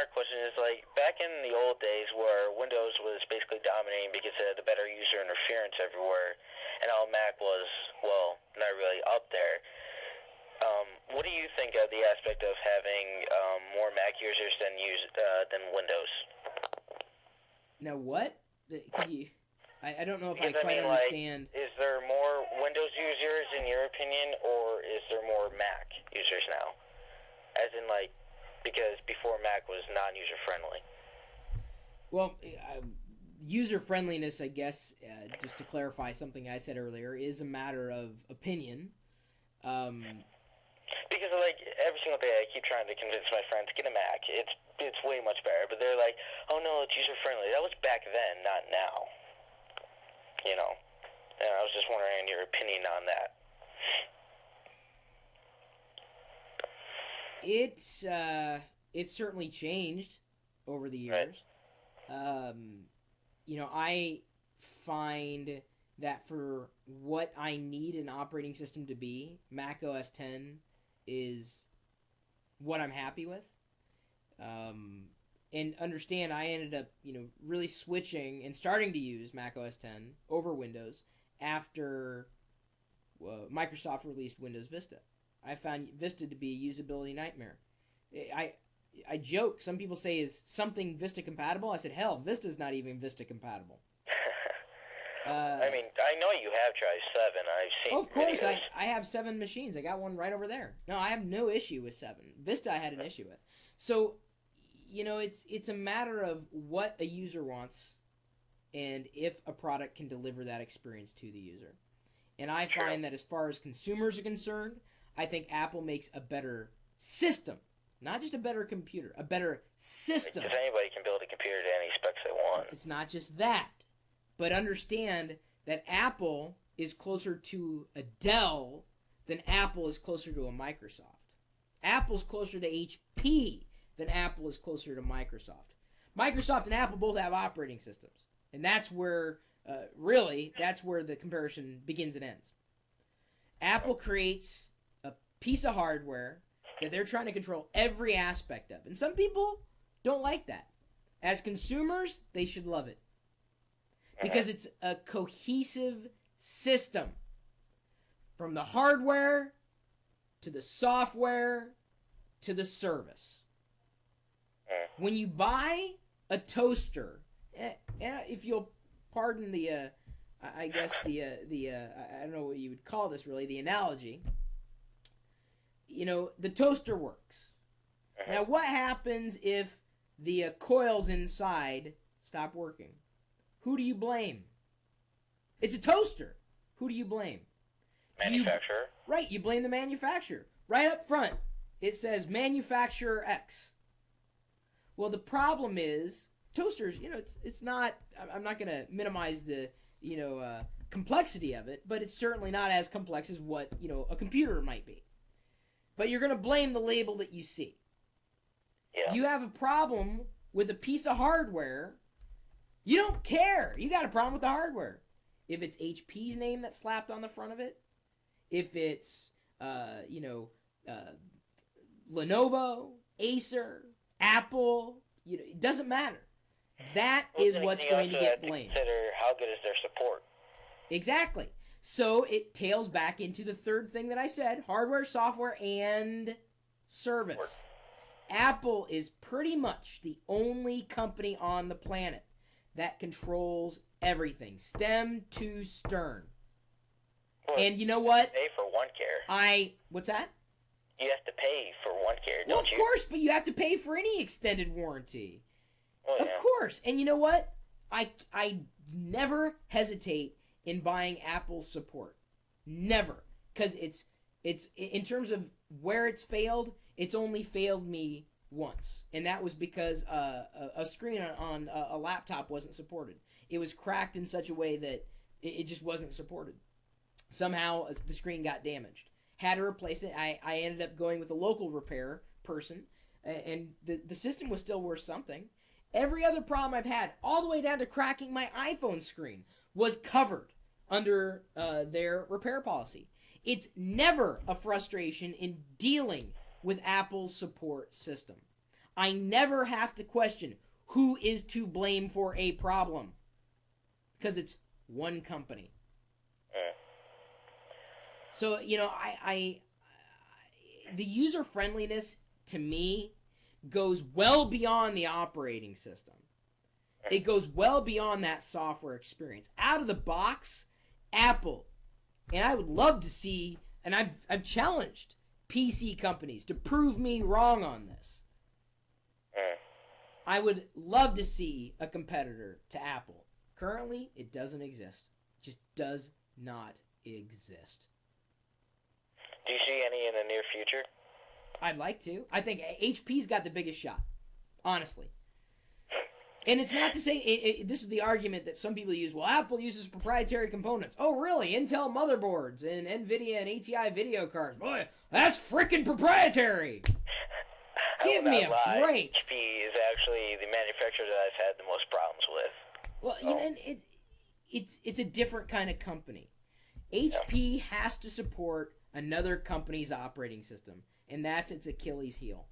another question is, like, back in the old days where Windows was basically dominating because it had the better user interference everywhere, and how Mac was, well, not really up there. What do you think of the aspect of having more Mac users than Windows? Now what? Can you? I don't know if I Because I quite mean, like, understand. is there more Windows users in your opinion, or is there more Mac users now? As in, like, because before Mac was non-user friendly. Well, user friendliness, I guess, just to clarify something I said earlier, is a matter of opinion. Um, Because, like, every single day I keep trying to convince my friends to get a Mac. It's way much better, but they're like, oh no, it's user friendly. That was back then, not now. You know. And I was just wondering your opinion on that. it's certainly changed over the Right. years. I find that for what I need an operating system to be, Mac OS 10 is what I'm happy with. Um, and understand, I ended up, really switching and starting to use Mac OS 10 over Windows after Microsoft released Windows Vista. I found Vista to be a usability nightmare. I I joke. Some people say, "Is something Vista compatible?" I said, "Hell, Vista's not even Vista compatible." I Uh, mean, I know you have tried 7. I've oh, seen of course, videos. I have 7 machines. I got one right over there. No, I have no issue with 7. Vista, I had an issue with. So, it's a matter of what a user wants and if a product can deliver that experience to the user. And I True. find that as far as consumers are concerned, I think Apple makes a better system, not just a better computer, a better system. Because anybody can build a computer to any specs they want. It's not just that, but understand that Apple is closer to a Dell than Apple is closer to a Microsoft. Apple's closer to HP than Apple is closer to Microsoft. Microsoft and Apple both have operating systems, and that's where that's where the comparison begins and ends. Apple creates a piece of hardware that they're trying to control every aspect of, and some people don't like that. As consumers, they should love it because it's a cohesive system from the hardware to the software to the service. When you buy a toaster, if you'll pardon the, I guess I don't know what you would call this really, the analogy. The toaster works. Now, what happens if the coils inside stop working? Who do you blame? It's a toaster. Who do you blame? Manufacturer. Right, you blame the manufacturer. Right up front, it says manufacturer X. Well, the problem is toasters. It's not. I'm not going to minimize the complexity of it, but it's certainly not as complex as what a computer might be. But you're going to blame the label that you see. Yeah. You have a problem with a piece of hardware. You don't care. You got a problem with the hardware. If it's HP's name that's slapped on the front of it, if it's Lenovo, Acer, Apple, it doesn't matter. That is what's going to get blamed. Consider how good is their support. Exactly. So it tails back into the third thing that I said: hardware, software, and service. Apple is pretty much the only company on the planet that controls everything, stem to stern. Well, and you know what? Pay for OneCare. What's that? You have to pay for OneCare, Well, don't you? of course, but you have to pay for any extended warranty. Oh, yeah. Of course. And you know what? I never hesitate in buying Apple's support. Never. Because it's in terms of where it's failed, it's only failed me once. And that was because a screen on a laptop wasn't supported. It was cracked in such a way that it just wasn't supported. Somehow the screen got damaged. Had to replace it. I ended up going with a local repair person, and the system was still worth something. Every other problem I've had, all the way down to cracking my iPhone screen, was covered under their repair policy. It's never a frustration in dealing with Apple's support system. I never have to question who is to blame for a problem. Because it's one company. So, you know, the user friendliness to me goes well beyond the operating system. It goes well beyond that software experience. Out of the box, Apple, and I would love to see, and I've challenged PC companies to prove me wrong on this. I would love to see a competitor to Apple. Currently, it doesn't exist. It just does not exist. Do you see any in the near future? I'd like to. I think HP's got the biggest shot, honestly. And it's not to say, this is the argument that some people use, well, Apple uses proprietary components. Oh, really? Intel motherboards and NVIDIA and ATI video cards. Boy, that's freaking proprietary. Give me a break. HP is actually the manufacturer that I've had the most problems with. Well, you know, and it's a different kind of company. HP has to support another company's operating system, and that's its Achilles heel.